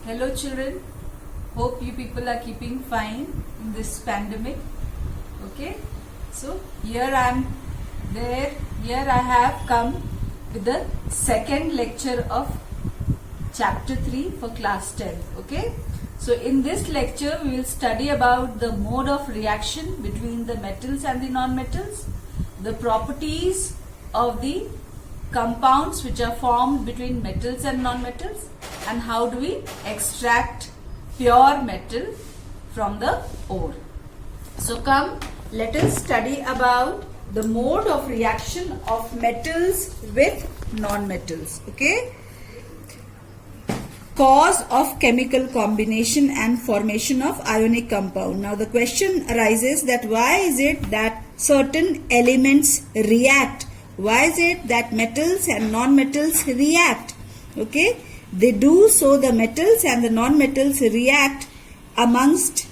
Hello children, hope you people are keeping fine in this pandemic. Okay, so here I have come with the second lecture of chapter 3 for class 10. Okay, so in this lecture we will study about the mode of reaction between the metals and the non-metals, the properties of the compounds which are formed between metals and non-metals, and how do we extract pure metal from the ore. So come, let us study about the mode of reaction of metals with non-metals. Okay. Cause of chemical combination and formation of ionic compound. Now the question arises that why is it that certain elements react? Why is it that metals and non-metals react? Okay, they do so, the metals and the non-metals react amongst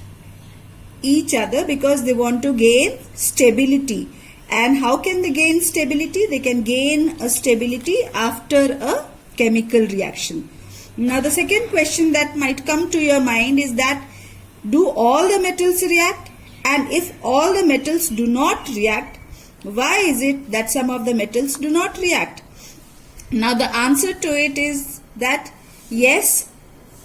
each other because they want to gain stability. And how can they gain stability? They can gain a stability after a chemical reaction. Now the second question that might come to your mind is that do all the metals react? And if all the metals do not react, why is it that some of the metals do not react? Now the answer to it is that yes,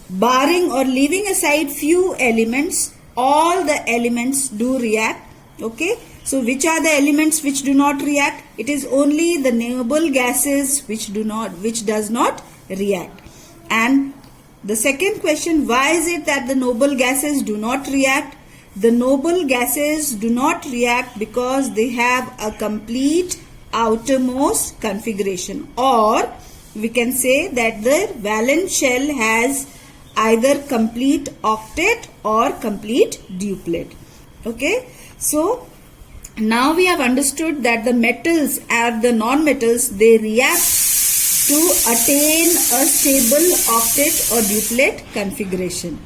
barring or leaving aside few elements, all the elements do react. Okay, so which are the elements which do not react? It is only the noble gases which does not react. And the second question, why is it that the noble gases do not react? The noble gases do not react because they have a complete outermost configuration, or we can say that the valence shell has either complete octet or complete duplet. Okay, so now we have understood that the metals and the non-metals, they react to attain a stable octet or duplet configuration.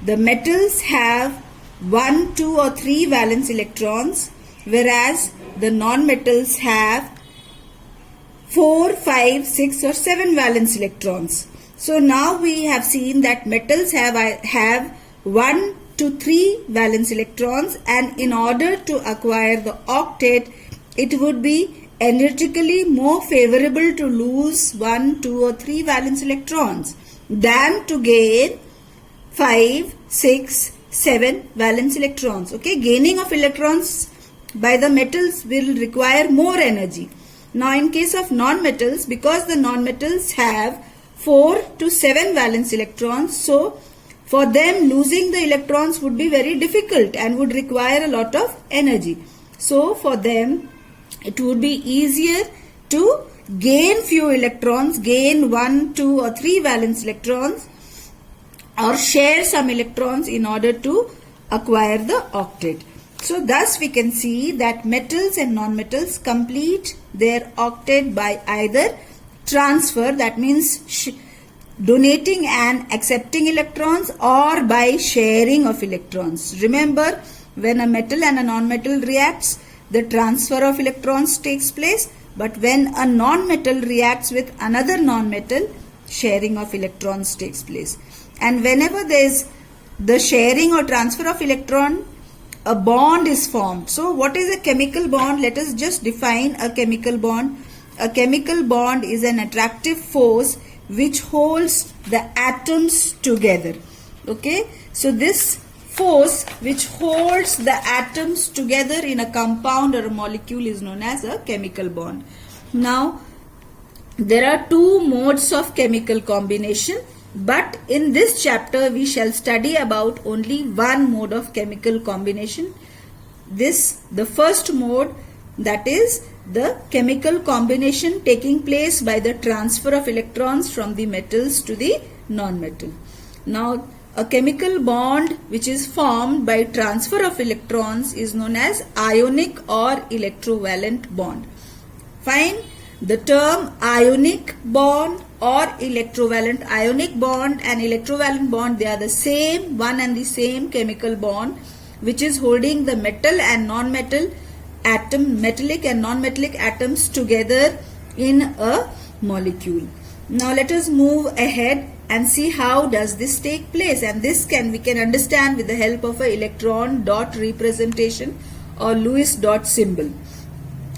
The metals have 1, 2 or 3 valence electrons, whereas the non-metals have 4, 5, 6 or 7 valence electrons. So now we have seen that metals have 1 to 3 valence electrons, and in order to acquire the octet, it would be energetically more favorable to lose 1, 2 or 3 valence electrons than to gain 5, 6, 7 valence electrons. Okay, gaining of electrons by the metals will require more energy. Now in case of non-metals, because the non-metals have 4 to 7 valence electrons, so for them losing the electrons would be very difficult and would require a lot of energy. So for them it would be easier to gain few electrons, gain 1, 2 or 3 valence electrons, or share some electrons in order to acquire the octet. So thus we can see that metals and non-metals complete their octet by either transfer, that means donating and accepting electrons, or by sharing of electrons. Remember, when a metal and a non-metal reacts, the transfer of electrons takes place, but when a non-metal reacts with another non-metal, sharing of electrons takes place. And whenever there is the sharing or transfer of electron, a bond is formed. So what is a chemical bond? Let us just define a chemical bond. A chemical bond is an attractive force which holds the atoms together. Okay, so this force which holds the atoms together in a compound or a molecule is known as a chemical bond. Now there are two modes of chemical combination, but in this chapter we shall study about only one mode of chemical combination. The first mode, that is the chemical combination taking place by the transfer of electrons from the metals to the non-metal. Now a chemical bond which is formed by transfer of electrons is known as ionic or electrovalent bond. Fine. The term ionic bond or electrovalent, ionic bond and electrovalent bond, they are the same, one and the same chemical bond which is holding the metal and non-metal atom, metallic and non-metallic atoms together in a molecule. Now let us move ahead and see how does this take place. And this we can understand with the help of a electron dot representation or Lewis dot symbol.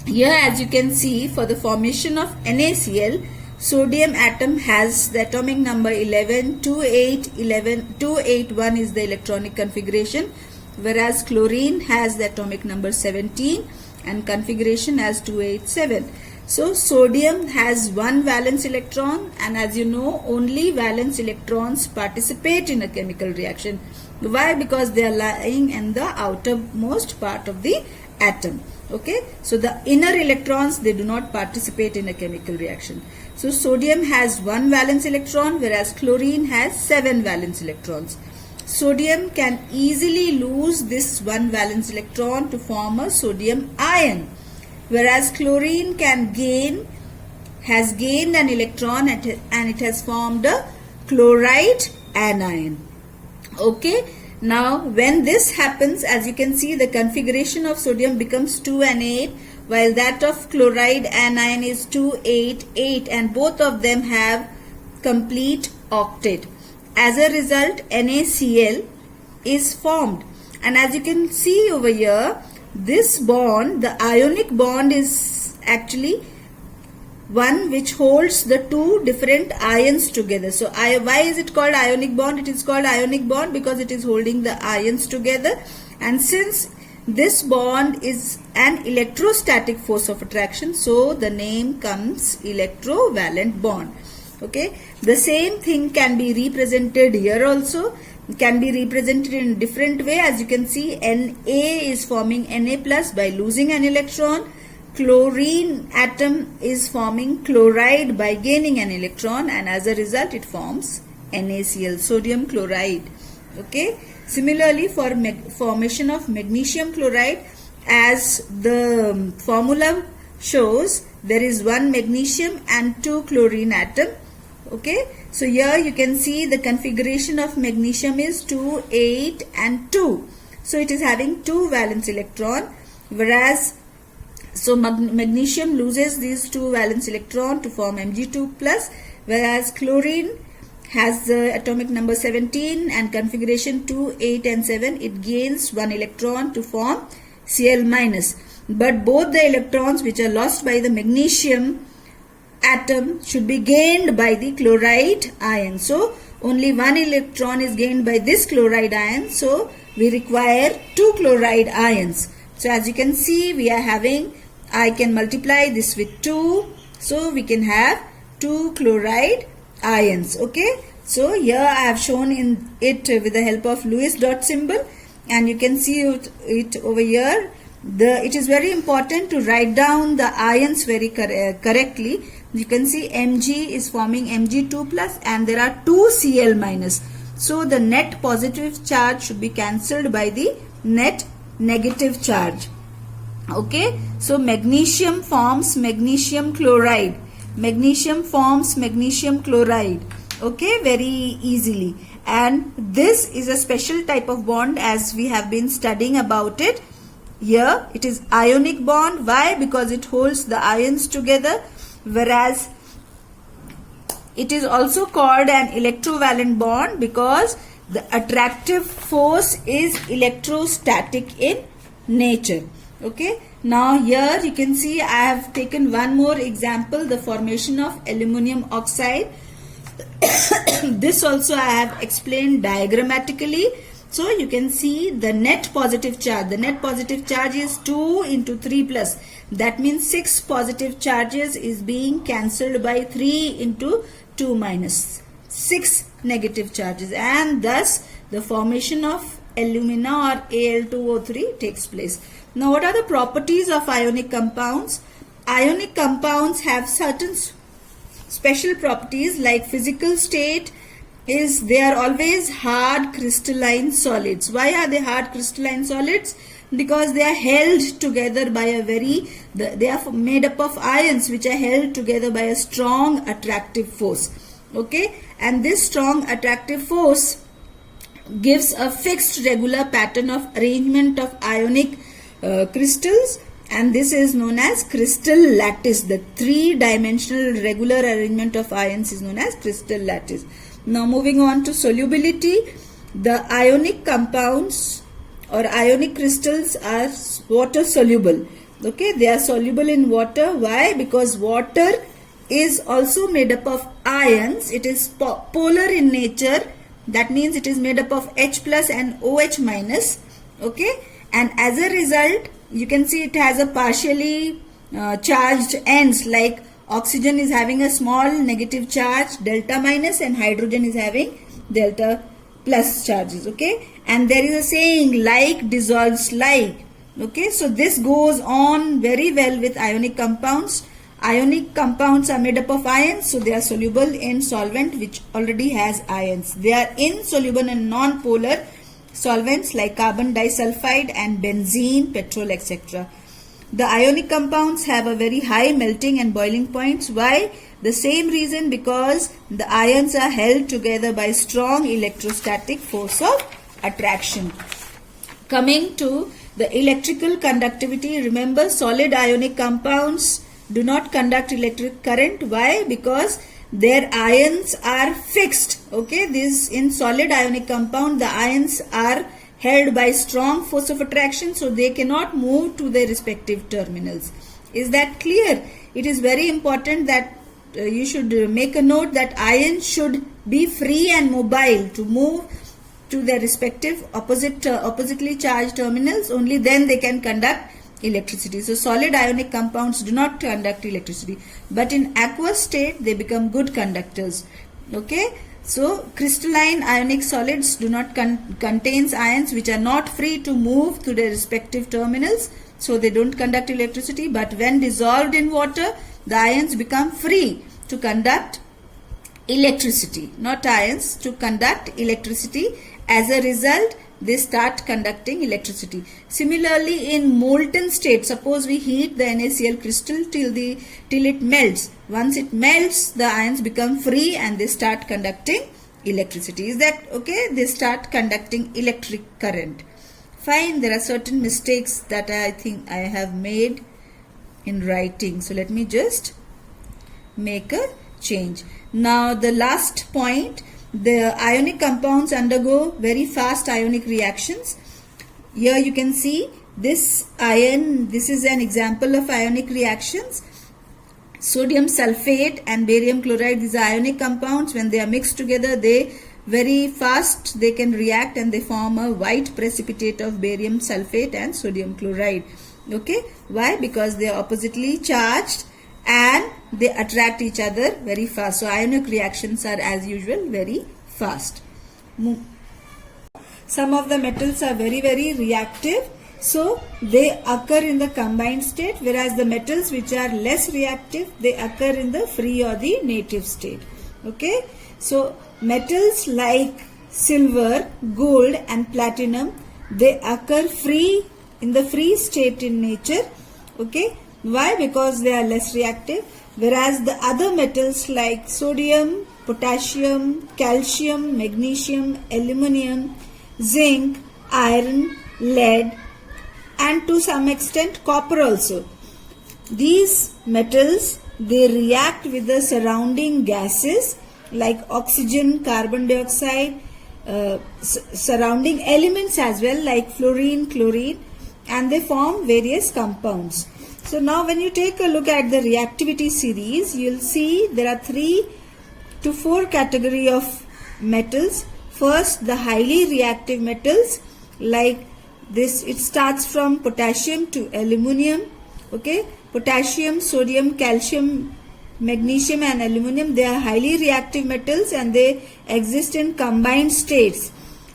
Here, as you can see, for the formation of NaCl, sodium atom has the atomic number 11, 281 is the electronic configuration, whereas chlorine has the atomic number 17 and configuration as 287. So sodium has one valence electron, and as you know, only valence electrons participate in a chemical reaction. Why? Because they are lying in the outermost part of the atom. Okay, so the inner electrons, they do not participate in a chemical reaction. So sodium has one valence electron, whereas chlorine has 7 valence electrons. Sodium can easily lose this one valence electron to form a sodium ion, whereas chlorine has gained an electron and it has formed a chloride anion. Okay, now when this happens, as you can see, the configuration of sodium becomes 2 and 8, while that of chloride anion is 2, 8, 8, and both of them have complete octet. As a result, NaCl is formed, and as you can see over here, this bond, the ionic bond, is actually one which holds the two different ions together. So why is it called ionic bond? It is called ionic bond because it is holding the ions together, and since this bond is an electrostatic force of attraction, so the name comes electrovalent bond. Okay, the same thing can be represented here also. It can be represented in a different way. As you can see, Na is forming Na plus by losing an electron. Chlorine atom is forming chloride by gaining an electron, and as a result it forms NaCl, sodium chloride. Okay. Similarly, for formation of magnesium chloride, as the formula shows, there is one magnesium and 2 chlorine atom. Okay, so here you can see the configuration of magnesium is 2, 8 and 2. So it is having 2 valence electron, whereas so magnesium loses these 2 valence electron to form Mg2 plus, whereas chlorine has the atomic number 17 and configuration 2, 8 and 7. It gains 1 electron to form Cl minus. But both the electrons which are lost by the magnesium atom should be gained by the chloride ion. So only 1 electron is gained by this chloride ion. So we require 2 chloride ions. So as you can see, we are having, I can multiply this with 2. So we can have 2 chloride ions. Okay, so here I have shown in it with the help of Lewis dot symbol, and you can see it over here. It is very important to write down the ions very correctly. You can see Mg is forming Mg2 plus, and there are 2 Cl minus. So the net positive charge should be cancelled by the net negative charge. Okay, so magnesium forms magnesium chloride. Magnesium forms magnesium chloride. Okay, very easily. And this is a special type of bond, as we have been studying about it. Here it is ionic bond. Why? Because it holds the ions together, whereas it is also called an electrovalent bond because the attractive force is electrostatic in nature. Okay, now here you can see I have taken one more example, the formation of aluminum oxide. This also I have explained diagrammatically. So you can see the net positive charge. The net positive charge is 2 into 3 plus. That means 6 positive charges is being cancelled by 3 into 2 minus. 6 negative charges, and thus the formation of alumina or Al2O3 takes place. Now what are the properties of ionic compounds? Ionic compounds have certain special properties, like physical state is they are always hard crystalline solids. Why are they hard crystalline solids? Because they are held together by a they are made up of ions which are held together by a strong attractive force. Okay, and this strong attractive force gives a fixed regular pattern of arrangement of ionic crystals, and this is known as crystal lattice. The 3-dimensional regular arrangement of ions is known as crystal lattice. Now moving on to solubility, the ionic compounds or ionic crystals are water soluble. Okay, they are soluble in water. Why? Because water is also made up of ions. It is polar in nature. That means it is made up of H plus and OH minus. Okay, and as a result, you can see it has a partially charged ends, like oxygen is having a small negative charge, delta minus, and hydrogen is having delta plus charges. Okay, and there is a saying, like dissolves like. Okay, so this goes on very well with ionic compounds. Ionic compounds are made up of ions, so they are soluble in solvent which already has ions. They are insoluble in non-polar solvents like carbon disulfide and benzene, petrol, etc. The ionic compounds have a very high melting and boiling points. Why? The same reason, because the ions are held together by strong electrostatic force of attraction. Coming to the electrical conductivity, remember solid ionic compounds do not conduct electric current. Why? Because their ions are fixed. Okay, this in solid ionic compound, the ions are held by strong force of attraction, so they cannot move to their respective terminals. Is that clear? It is very important that you should make a note that ions should be free and mobile to move to their respective oppositely charged terminals. Only then they can conduct electricity. So solid ionic compounds do not conduct electricity, but in aqueous state they become good conductors. Okay, so crystalline ionic solids do not contains ions which are not free to move to their respective terminals, so they don't conduct electricity. But when dissolved in water, the ions become free to conduct electricity, not ions, to conduct electricity. As a result, they start conducting electricity. Similarly, in molten state, suppose we heat the NaCl crystal till it melts. Once it melts, the ions become free and they start conducting electricity. Is that okay? They start conducting electric current. Fine, there are certain mistakes that I think I have made in writing. So let me just make a change. Now the last point, the ionic compounds undergo very fast ionic reactions. Here you can see this ion, this is an example of ionic reactions. Sodium sulfate and barium chloride, these are ionic compounds. When they are mixed together, they very fast they can react and they form a white precipitate of barium sulfate and sodium chloride. Okay, why? Because they are oppositely charged and they attract each other very fast. So ionic reactions are as usual very fast. Some of the metals are very reactive, so they occur in the combined state, whereas the metals which are less reactive, they occur in the free or the native state. Okay, so metals like silver, gold and platinum, they occur free in the free state in nature. Okay, why? Because they are less reactive, whereas the other metals like sodium, potassium, calcium, magnesium, aluminum, zinc, iron, lead and to some extent copper also, these metals, they react with the surrounding gases like oxygen, carbon dioxide, surrounding elements as well like fluorine, chlorine, and they form various compounds. So now when you take a look at the reactivity series, you'll see there are 3 to 4 category of metals. First, the highly reactive metals like this, it starts from potassium to aluminum. Okay, potassium, sodium, calcium, magnesium and aluminum, they are highly reactive metals and they exist in combined states,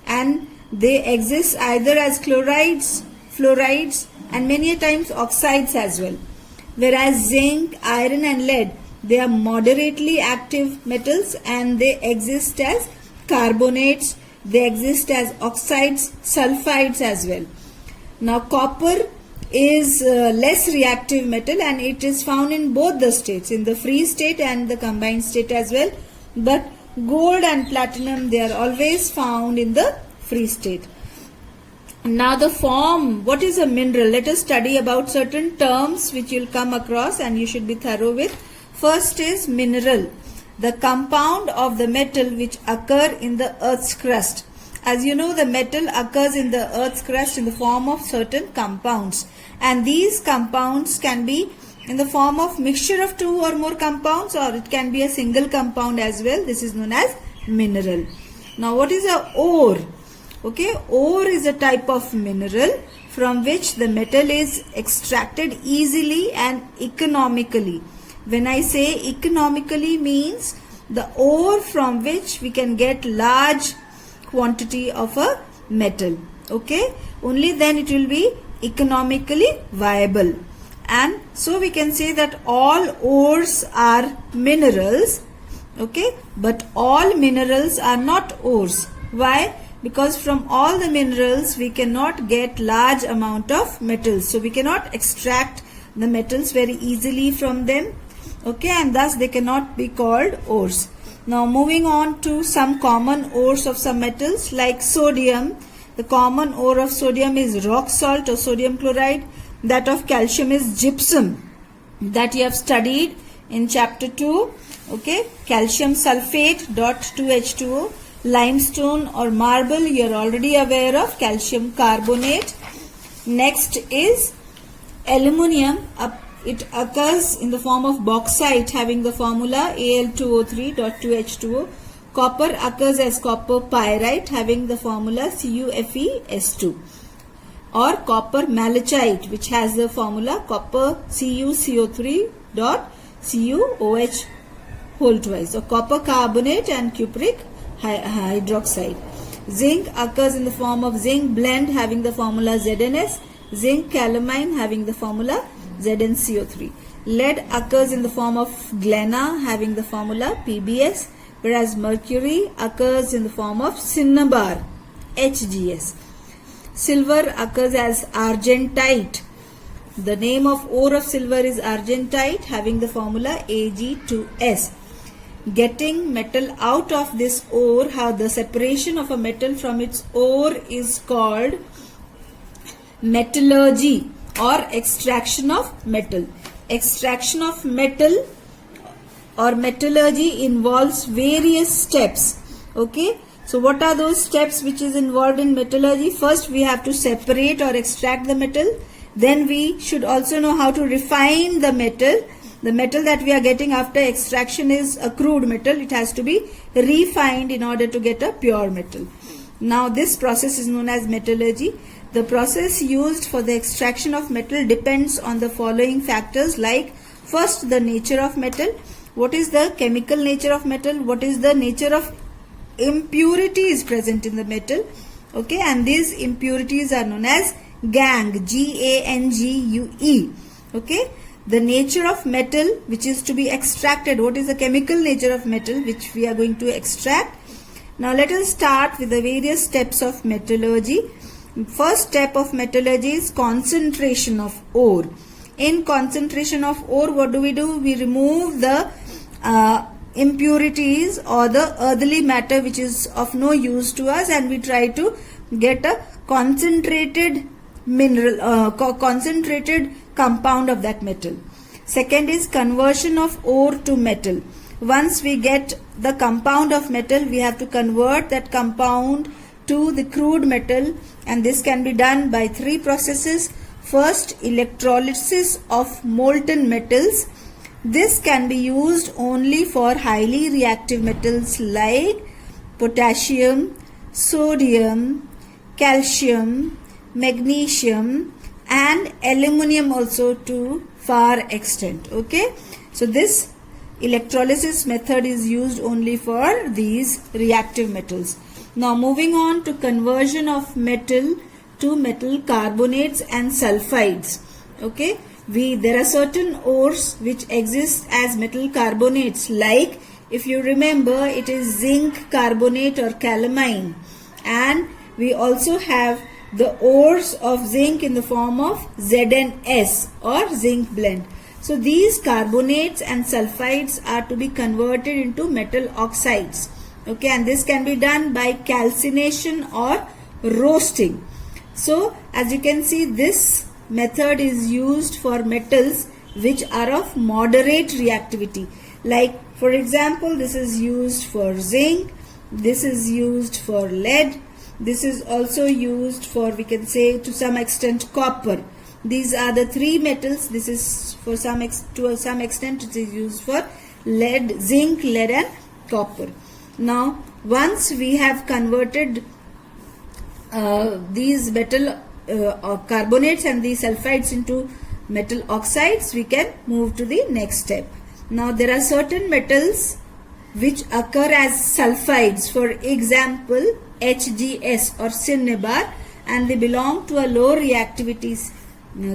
and they exist either as chlorides, fluorides and many times oxides as well. Whereas zinc, iron and lead, they are moderately active metals and they exist as carbonates, they exist as oxides, sulfides as well. Now copper is less reactive metal and it is found in both the states, in the free state and the combined state as well. But gold and platinum, they are always found in the free state. Now the form, what is a mineral? Let us study about certain terms which you will come across and you should be thorough with. First is mineral. the compound of the metal which occur in the earth's crust. As you know, the metal occurs in the earth's crust in the form of certain compounds, and these compounds can be in the form of mixture of two or more compounds, or it can be a single compound as well. This is known as mineral. Now what is a ore? Okay, ore is a type of mineral from which the metal is extracted easily and economically. When I say economically, means the ore from which we can get large quantity of a metal. Okay, only then it will be economically viable. And so we can say that all ores are minerals. Okay, but all minerals are not ores. Why? Because from all the minerals we cannot get large amount of metals, so we cannot extract the metals very easily from them. Okay, and thus they cannot be called ores. Now moving on to some common ores of some metals like sodium. The common ore of sodium is rock salt or sodium chloride. That of calcium is gypsum, that you have studied in chapter 2. Okay, calcium sulfate .2H2O. Limestone or marble, you are already aware of, calcium carbonate. Next is aluminium. It occurs in the form of bauxite having the formula Al2O3.2H2O. Copper occurs as copper pyrite having the formula CuFeS2. Or copper malachite, which has the formula copper CuCO3.CuOH whole twice. So copper carbonate and cupric hydroxide. Zinc occurs in the form of zinc blende having the formula ZnS. Zinc calamine having the formula ZnCO3. Lead occurs in the form of galena having the formula PbS, whereas mercury occurs in the form of cinnabar HgS. Silver occurs as argentite. The name of ore of silver is argentite having the formula Ag2S. Getting metal out of this ore, how the separation of a metal from its ore is called metallurgy or extraction of metal. Extraction of metal or metallurgy involves various steps. Okay, so what are those steps which is involved in metallurgy? First we have to separate or extract the metal. Then we should also know how to refine the metal. The metal that we are getting after extraction is a crude metal. It has to be refined in order to get a pure metal. Now this process is known as metallurgy. The process used for the extraction of metal depends on the following factors, like first the nature of metal. What is the chemical nature of metal? What is the nature of impurities present in the metal? Okay, and these impurities are known as gangue, Gangue. Okay, the nature of metal which is to be extracted. What is the chemical nature of metal which we are going to extract? Now let us start with the various steps of metallurgy. First step of metallurgy is concentration of ore. In concentration of ore, what do? We remove the impurities or the earthy matter which is of no use to us, and we try to get a concentrated mineral, concentrated compound of that metal. Second is conversion of ore to metal. Once we get the compound of metal, we have to convert that compound to the crude metal, and this can be done by three processes. First, electrolysis of molten metals. This can be used only for highly reactive metals like potassium, sodium, calcium, magnesium and aluminium also to far extent. Okay, so this electrolysis method is used only for these reactive metals. Now moving on to conversion of metal to metal carbonates and sulfides. Okay, there are certain ores which exist as metal carbonates, like if you remember, it is zinc carbonate or calamine, and we also have the ores of zinc in the form of ZnS or zinc blende. So these carbonates and sulfides are to be converted into metal oxides. Okay, and this can be done by calcination or roasting. So as you can see, this method is used for metals which are of moderate reactivity. Like For example, this is used for zinc, this is used for lead, this is also used for, we can say, to some extent, copper. These are the three metals. This is to some extent it is used for lead, zinc, lead and copper. Now once we have converted these metal carbonates and these sulfides into metal oxides, we can move to the next step. Now there are certain metals which occur as sulfides, for example HGS or cinnabar, and they belong to a low reactivity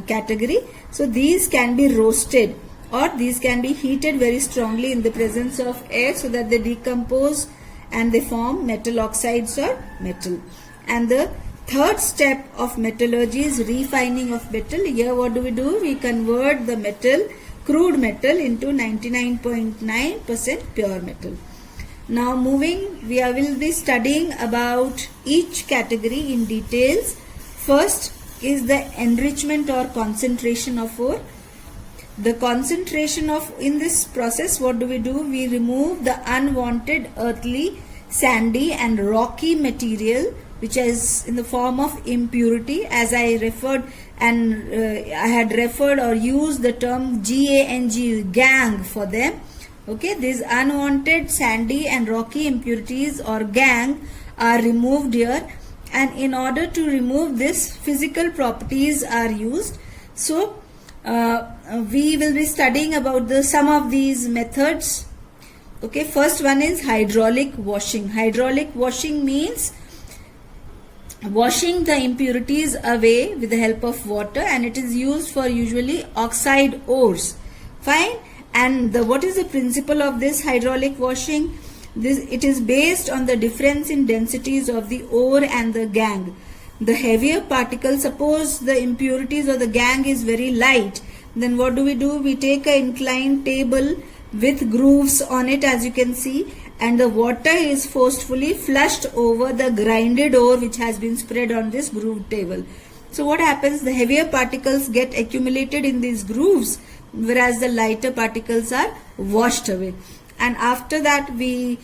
category. So these can be roasted or these can be heated very strongly in the presence of air so that they decompose and they form metal oxides or metal. And the third step of metallurgy is refining of metal. Here what do? We convert the metal, crude metal, into 99.9% pure metal. Now moving, we will be studying about each category in details. First is the enrichment or concentration of ore. The concentration of, in this process, what do? We remove the unwanted earthy, sandy and rocky material which is in the form of impurity, as I referred and I had referred or used the term GANG, gang, for them. Okay, these unwanted sandy and rocky impurities or gang are removed here, and in order to remove this, physical properties are used. So we will be studying about some of these methods. Okay, first one is hydraulic washing. Hydraulic washing means washing the impurities away with the help of water, and it is used for usually oxide ores. Fine. And what is the principle of this hydraulic washing? It is based on the difference in densities of the ore and the gangue. The heavier particles, suppose the impurities or the gangue is very light, then what do? We take an inclined table with grooves on it, as you can see, and the water is forcefully flushed over the grinded ore which has been spread on this grooved table. So what happens? The heavier particles get accumulated in these grooves, whereas the lighter particles are washed away. And after that we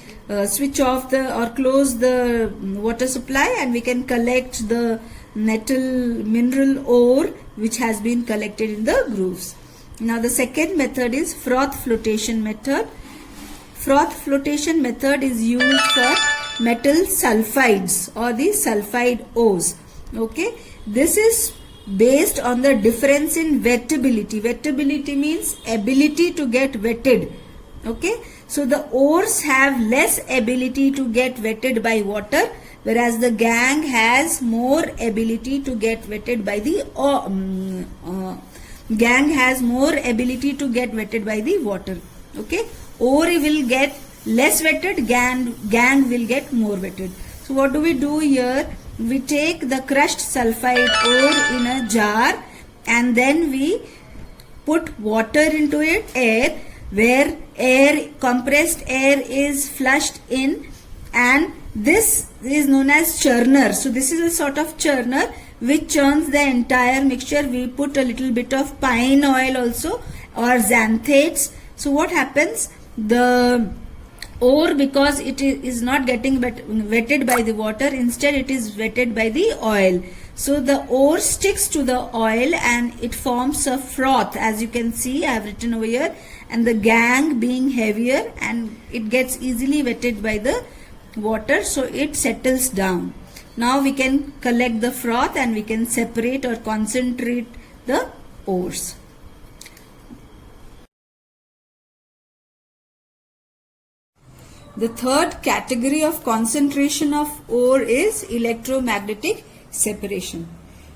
switch off or close the water supply, and we can collect the mineral ore which has been collected in the grooves. Now the second method is froth flotation method. Froth flotation method is used for metal sulfides or the sulfide ores. Okay, this is based on the difference in wettability. Wettability means ability to get wetted. Okay, so the ores have less ability to get wetted by water, whereas the gangue has more ability to get wetted by the water. Okay, ore will get less wetted, gangue will get more wetted. So what do here? We take the crushed sulfide ore in a jar, and then we put water into it, air, where compressed air is flushed in, and this is known as churner. So this is a sort of churner which churns the entire mixture. We put a little bit of pine oil also, or xanthates. So what happens? The ore, because it is not getting wetted by the water, instead it is wetted by the oil. So the ore sticks to the oil and it forms a froth, as you can see I have written over here, and the gangue being heavier and it gets easily wetted by the water, so it settles down. Now we can collect the froth and we can separate or concentrate the ores. The third category of concentration of ore is electromagnetic separation.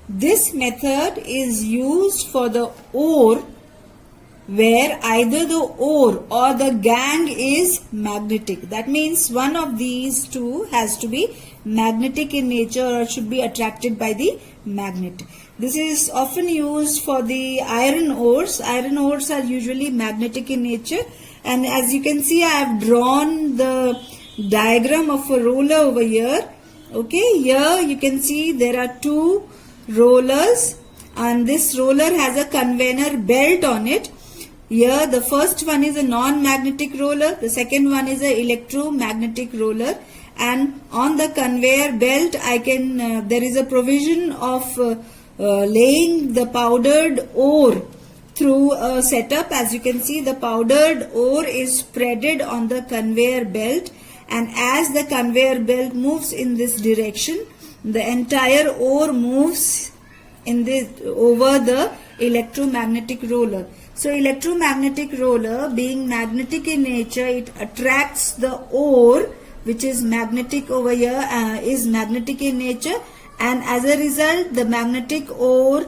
This method is used for the ore where either the ore or the gangue is magnetic. That means one of these two has to be magnetic in nature or should be attracted by the magnet. This is often used for the iron ores. Iron ores are usually magnetic in nature, and as you can see I have drawn the diagram of a roller over here. Okay, here you can see there are two rollers, and this roller has a conveyor belt on it. Here the first one is a non-magnetic roller, the second one is a electromagnetic roller, and on the conveyor belt there is a provision of laying the powdered ore through a setup. As you can see, the powdered ore is spreaded on the conveyor belt, and as the conveyor belt moves in this direction, the entire ore moves over the electromagnetic roller. So electromagnetic roller, being magnetic in nature, it attracts the ore, which is magnetic over here, is magnetic in nature, and as a result the magnetic ore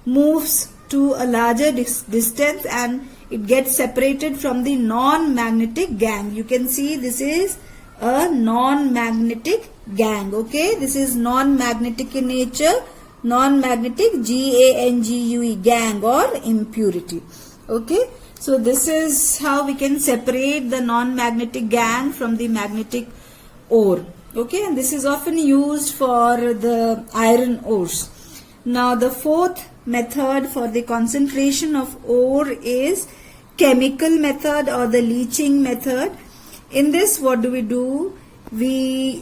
moves to a larger distance and it gets separated from the non-magnetic gangue. You can see this is a non-magnetic gangue. Okay, this is non-magnetic in nature, non-magnetic, G-A-N-G-U-E, gangue or impurity. Okay, so this is how we can separate the non-magnetic gangue from the magnetic ore. Okay, and this is often used for the iron ores. Now the fourth method for the concentration of ore is chemical method or the leaching method. In this, what do? We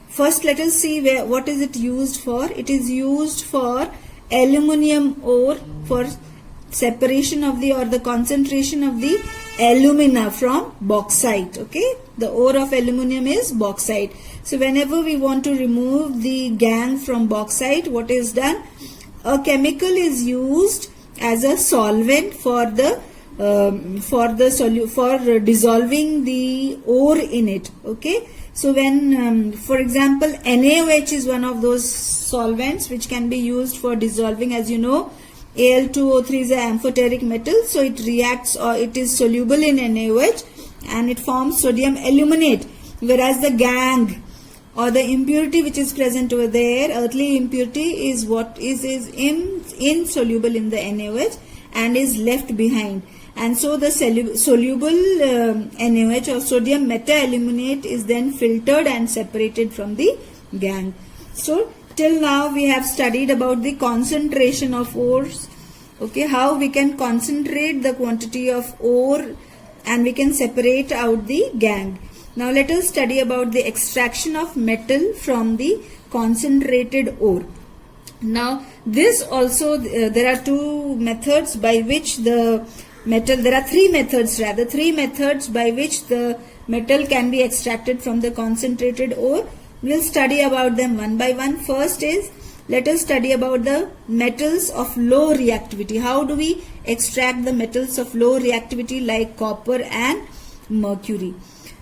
first let us see what is it used for. It is used for aluminium ore, for separation of the concentration of the alumina from bauxite. Okay, the ore of aluminium is bauxite. So whenever we want to remove the gangue from bauxite, what is done? A chemical is used as a solvent for dissolving the ore in it. Okay, so when for example NaOH is one of those solvents which can be used for dissolving. As you know, Al2O3 is an amphoteric metal, so it reacts, or it is soluble in NaOH and it forms sodium aluminate, whereas the gangue or the impurity which is present over there, earthly impurity, is what is insoluble in the NaOH and is left behind. And so the soluble NaOH or sodium meta-aluminate is then filtered and separated from the gangue. So till now we have studied about the concentration of ores. Okay, how we can concentrate the quantity of ore and we can separate out the gangue. Now let us study about the extraction of metal from the concentrated ore. Now this also, there are two methods by which the metal, there are three methods by which the metal can be extracted from the concentrated ore. We will study about them one by one. First is, let us study about the metals of low reactivity. How do we extract the metals of low reactivity like copper and mercury?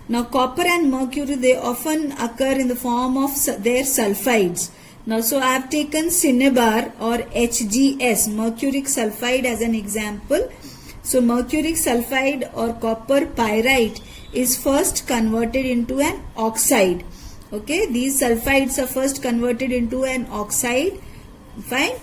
Now copper and mercury, they often occur in the form of their sulfides. Now so I have taken cinnabar or HGS, mercuric sulfide, as an example. So mercuric sulfide or copper pyrite is first converted into an oxide. Okay, these sulfides are first converted into an oxide. Fine.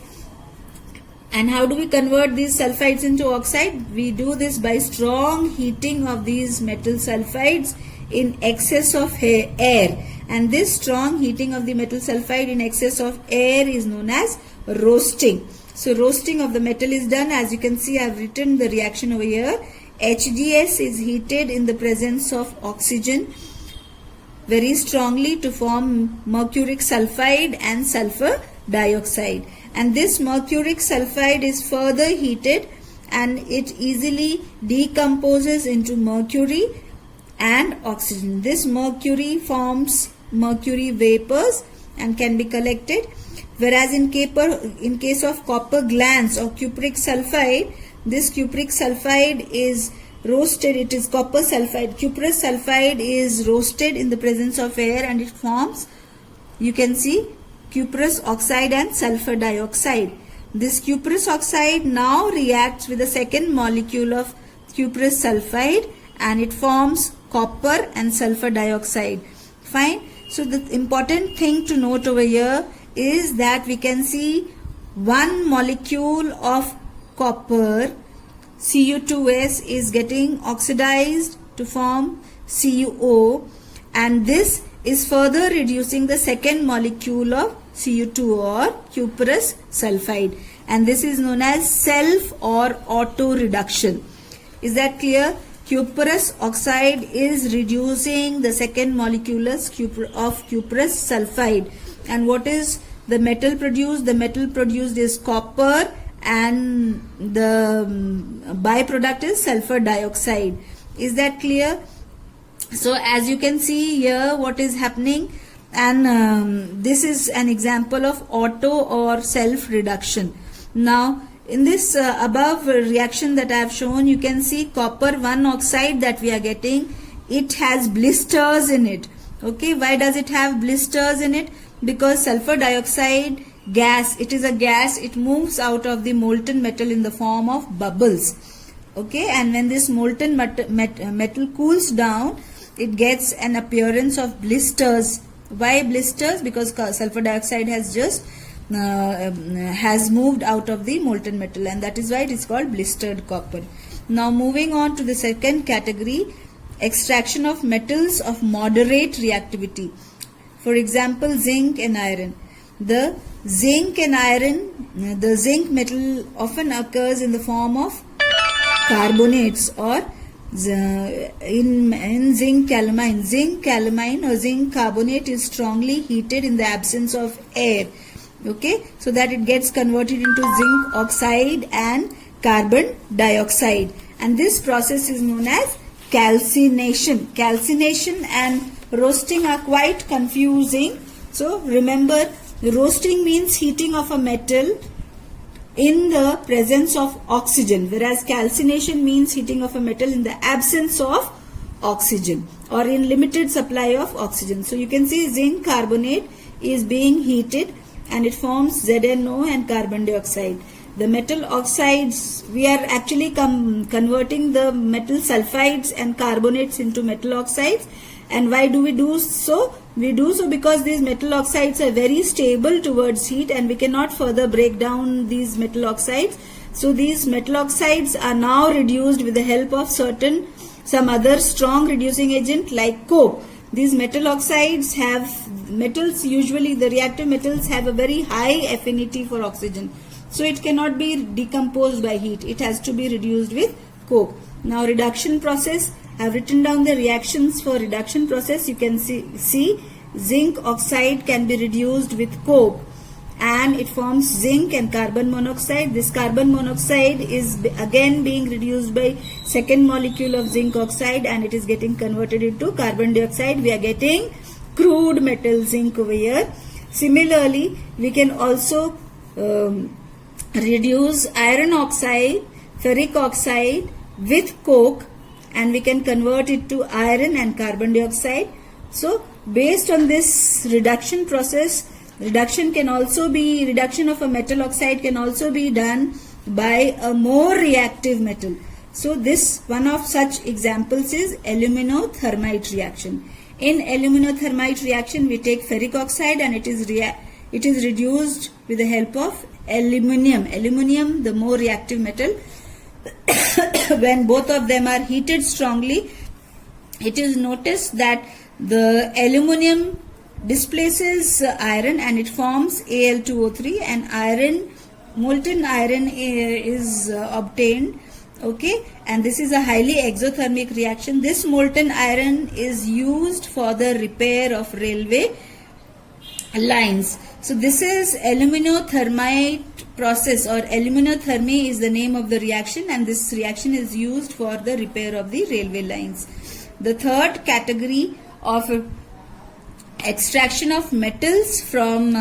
And how do we convert these sulfides into oxide? We do this by strong heating of these metal sulfides in excess of air. And this strong heating of the metal sulfide in excess of air is known as roasting. So roasting of the metal is done. As you can see, I have written the reaction over here. HGS is heated in the presence of oxygen very strongly to form mercuric sulfide and sulfur dioxide. And this mercuric sulfide is further heated and it easily decomposes into mercury and oxygen. This mercury forms mercury vapors and can be collected. Whereas in case of copper glans or cupric sulfide, this cupric sulfide is roasted. It is copper sulfide. Cuprous sulfide is roasted in the presence of air and it forms, you can see, cuprous oxide and sulfur dioxide. This cuprous oxide now reacts with the second molecule of cuprous sulfide and it forms copper and sulfur dioxide. Fine. So the important thing to note over here is that we can see one molecule of copper, Cu2s, is getting oxidized to form CuO, and this is further reducing the second molecule of Cu2 or cuprous sulfide, and this is known as self or auto reduction. Is that clear? Cuprous oxide is reducing the second moleculus of cuprous sulfide. And what is the metal produced? The metal produced is copper, and the byproduct is sulfur dioxide. Is that clear? So as you can see here what is happening, and this is an example of auto or self reduction. Now in this above reaction that I have shown, you can see copper 1 oxide that we are getting, it has blisters in it. Okay, why does it have blisters in it? Because sulfur dioxide gas, it is a gas, it moves out of the molten metal in the form of bubbles. Okay, and when this molten metal cools down, it gets an appearance of blisters. Why blisters? Because sulfur dioxide has just has moved out of the molten metal, and that is why it is called blistered copper. Now moving on to the second category, extraction of metals of moderate reactivity. For example, zinc and iron. The zinc and iron, the zinc metal often occurs in the form of carbonates or in zinc calamine. Zinc calamine or zinc carbonate is strongly heated in the absence of air. Okay, so that it gets converted into zinc oxide and carbon dioxide, and this process is known as calcination. Calcination and roasting are quite confusing. So remember, roasting means heating of a metal in the presence of oxygen, whereas calcination means heating of a metal in the absence of oxygen or in limited supply of oxygen. So you can see zinc carbonate is being heated and it forms ZnO and carbon dioxide. The metal oxides, we are actually converting the metal sulfides and carbonates into metal oxides. And why do we do so? We do so because these metal oxides are very stable towards heat and we cannot further break down these metal oxides. So these metal oxides are now reduced with the help of some other strong reducing agent like coke. These metal oxides have metals, usually the reactive metals have a very high affinity for oxygen. So it cannot be decomposed by heat. It has to be reduced with coke. Now reduction process, I have written down the reactions for reduction process. You can see zinc oxide can be reduced with coke and it forms zinc and carbon monoxide. This carbon monoxide is again being reduced by second molecule of zinc oxide and it is getting converted into carbon dioxide. We are getting crude metal zinc over here. Similarly, we can also reduce iron oxide, ferric oxide with coke and we can convert it to iron and carbon dioxide. So based on this reduction process, reduction of a metal oxide can also be done by a more reactive metal. So this one of such examples is aluminothermite reaction. In aluminothermite reaction, we take ferric oxide and it is reduced with the help of aluminium. Aluminium, the more reactive metal. When both of them are heated strongly, it is noticed that the aluminium displaces iron and it forms Al2O3 and molten iron is obtained. Okay, and this is a highly exothermic reaction. This molten iron is used for the repair of railway lines. So this is aluminothermite process, or aluminothermy is the name of the reaction, and this reaction is used for the repair of the railway lines. The third category of extraction of metals from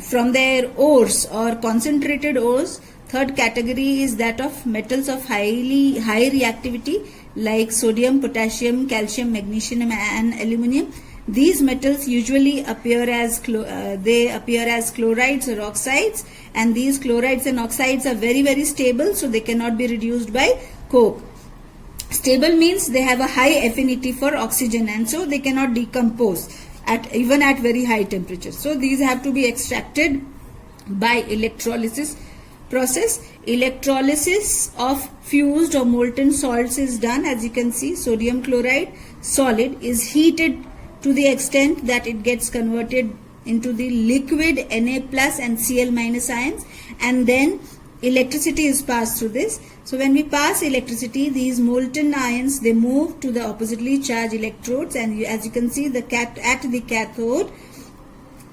from their ores or concentrated ores. Third category is that of metals of high reactivity like sodium, potassium, calcium, magnesium and aluminium. These metals usually appear as chlorides or oxides, and these chlorides and oxides are very, very stable, so they cannot be reduced by coke. Stable means they have a high affinity for oxygen and so they cannot decompose even at very high temperatures. So these have to be extracted by electrolysis process. Electrolysis of fused or molten salts is done. As you can see, sodium chloride solid is heated to the extent that it gets converted into the liquid Na plus and Cl minus ions, and then electricity is passed through this. So when we pass electricity, these molten ions, they move to the oppositely charged electrodes, and as you can see, at the cathode,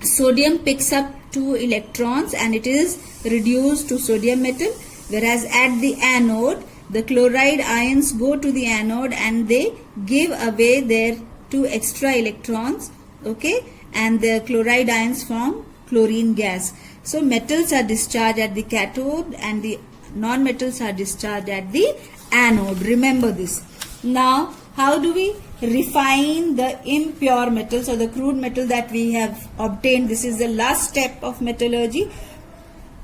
sodium picks up 2 electrons and it is reduced to sodium metal, whereas at the anode, the chloride ions go to the anode and they give away their 2 extra electrons, okay, and the chloride ions form chlorine gas. So metals are discharged at the cathode and the non-metals are discharged at the anode. Remember this. Now, how do we refine the impure metals or the crude metal that we have obtained? This is the last step of metallurgy.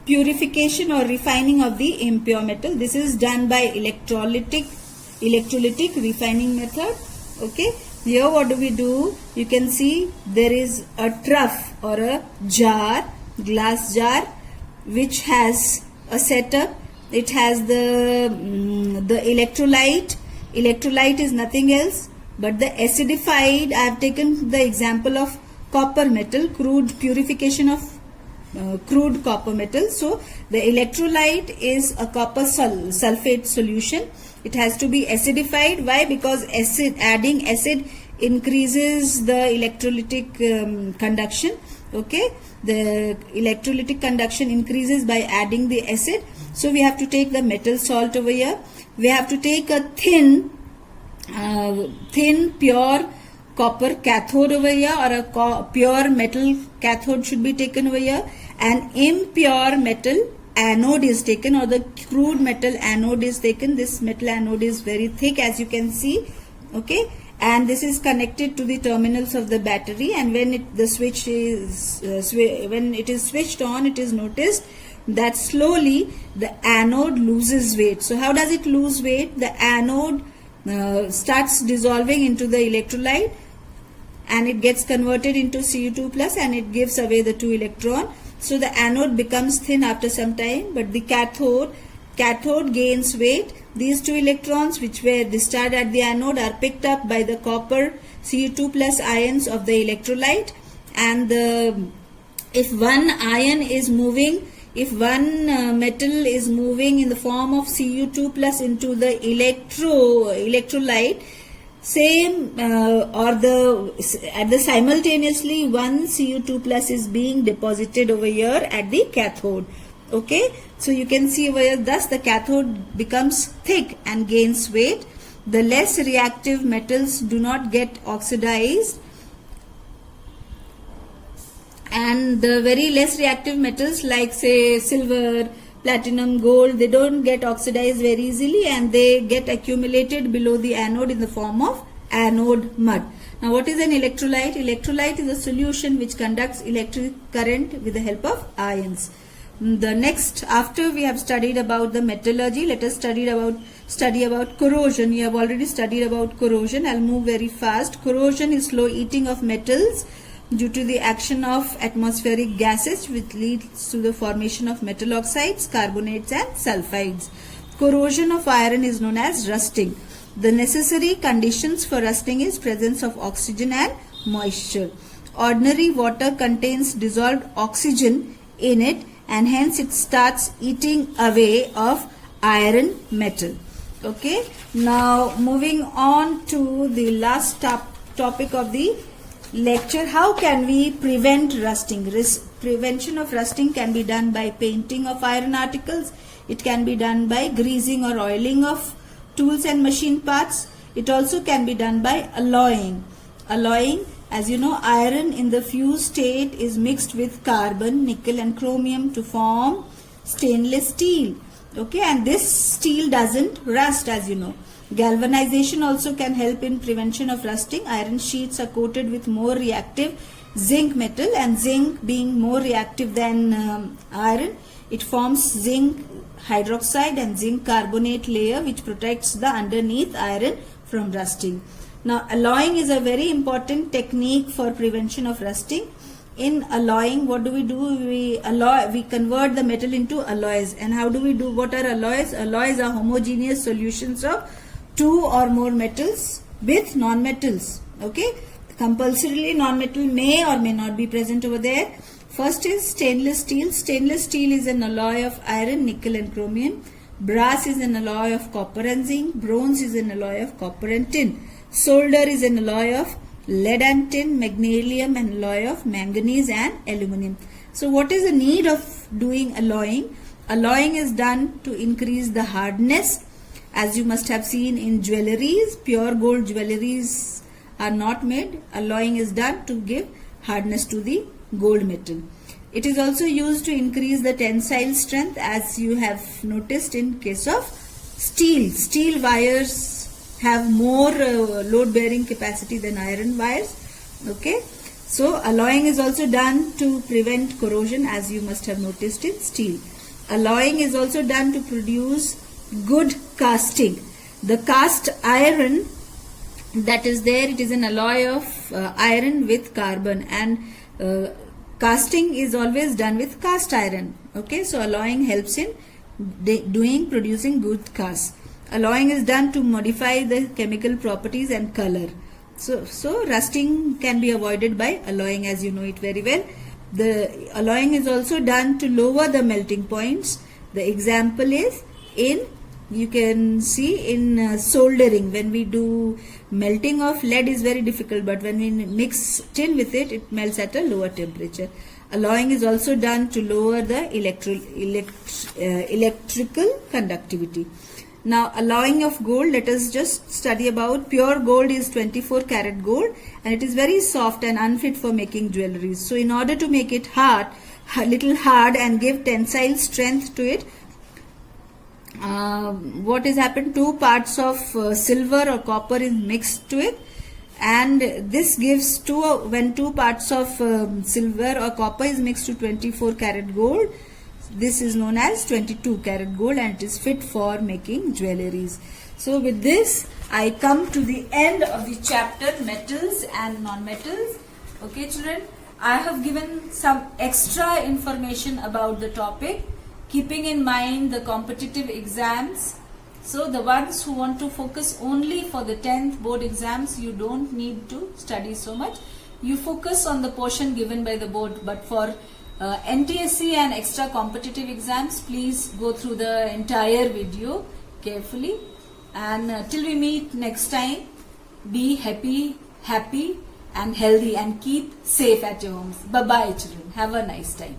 Purification or refining of the impure metal. This is done by electrolytic refining method. Okay. Here what do? You can see there is a trough or a jar, glass jar, which has a setup. It has the electrolyte. Electrolyte is nothing else but the acidified. I have taken the example of copper metal, crude purification of crude copper metal. So the electrolyte is a copper sulfate solution. It has to be acidified. Why? Because adding acid increases the electrolytic conduction. Okay, the electrolytic conduction increases by adding the acid. So we have to take the metal salt over here. We have to take a thin pure copper cathode over here, or a pure metal cathode should be taken over here. An impure metal anode is taken, or the crude metal anode is taken. This metal anode is very thick, as you can see. Okay, and this is connected to the terminals of the battery, and when it is switched on, it is noticed that slowly the anode loses weight. So how does it lose weight? The anode starts dissolving into the electrolyte and it gets converted into Cu2 plus and it gives away the 2 electron. So the anode becomes thin after some time, but the cathode gains weight. These 2 electrons which were discharged at the anode are picked up by the copper Cu2 plus ions of the electrolyte, and if one ion is moving, if one metal is moving in the form of Cu2 plus into the electrolyte, simultaneously one Cu2 plus is being deposited over here at the cathode. Okay, so you can see over here, thus the cathode becomes thick and gains weight. The less reactive metals do not get oxidized, and the very less reactive metals like say silver, platinum, gold, they don't get oxidized very easily and they get accumulated below the anode in the form of anode mud. Now what is an electrolyte? Electrolyte is a solution which conducts electric current with the help of ions. The next, after we have studied about the metallurgy, let us study about corrosion. You have already studied about corrosion. I'll move very fast. Corrosion is slow eating of metals due to the action of atmospheric gases, which leads to the formation of metal oxides, carbonates and sulfides. Corrosion of iron is known as rusting. The necessary conditions for rusting is presence of oxygen and moisture. Ordinary water contains dissolved oxygen in it, and hence it starts eating away of iron metal. Okay, now moving on to the last topic of the lecture. How can we prevent rusting? Prevention of rusting can be done by painting of iron articles. It can be done by greasing or oiling of tools and machine parts. It also can be done by alloying. Alloying, as you know, iron in the fused state is mixed with carbon, nickel and chromium to form stainless steel. Okay, and this steel doesn't rust, as you know. Galvanization also can help in prevention of rusting. Iron sheets are coated with more reactive zinc metal, and zinc being more reactive than iron, it forms zinc hydroxide and zinc carbonate layer which protects the underneath iron from rusting. Now alloying is a very important technique for prevention of rusting. In alloying, what do? We convert the metal into alloys. And how do we do? What are alloys? Alloys are homogeneous solutions of 2 or more metals with non-metals. Okay, compulsorily non-metal may or may not be present over there. First is stainless steel. Stainless steel is an alloy of iron, nickel and chromium. Brass is an alloy of copper and zinc. Bronze is an alloy of copper and tin. Solder is an alloy of lead and tin. Magnesium an alloy of manganese and aluminum. So what is the need of doing alloying? Alloying is done to increase the hardness. As you must have seen in jewelleries, pure gold jewelleries are not made. Alloying is done to give hardness to the gold metal. It is also used to increase the tensile strength, as you have noticed in case of steel. Steel wires have more load bearing capacity than iron wires. Okay. So alloying is also done to prevent corrosion, as you must have noticed in steel. Alloying is also done to produce good casting. The cast iron that is there, it is an alloy of iron with carbon, and casting is always done with cast iron. Okay, so alloying helps in producing good cast. Alloying is done to modify the chemical properties and color. So rusting can be avoided by alloying, as you know it very well. The alloying is also done to lower the melting points. The example is you can see in soldering. When we do melting of lead is very difficult, but when we mix tin with it, it melts at a lower temperature. Alloying is also done to lower the electrical conductivity. Now, alloying of gold, let us just study about. Pure gold is 24 karat gold, and it is very soft and unfit for making jewellery. So in order to make it little hard and give tensile strength to it, what has happened, 2 parts of silver or copper is mixed to it, and this gives when 2 parts of silver or copper is mixed to 24 karat gold, this is known as 22 karat gold, and it is fit for making jewelleries. So with this I come to the end of the chapter metals and non-metals. Okay children, I have given some extra information about the topic, keeping in mind the competitive exams. So the ones who want to focus only for the 10th board exams, you don't need to study so much. You focus on the portion given by the board, but for NTSC and extra competitive exams, please go through the entire video carefully. And till we meet next time, be happy and healthy, and keep safe at your homes. Bye bye children. Have a nice time.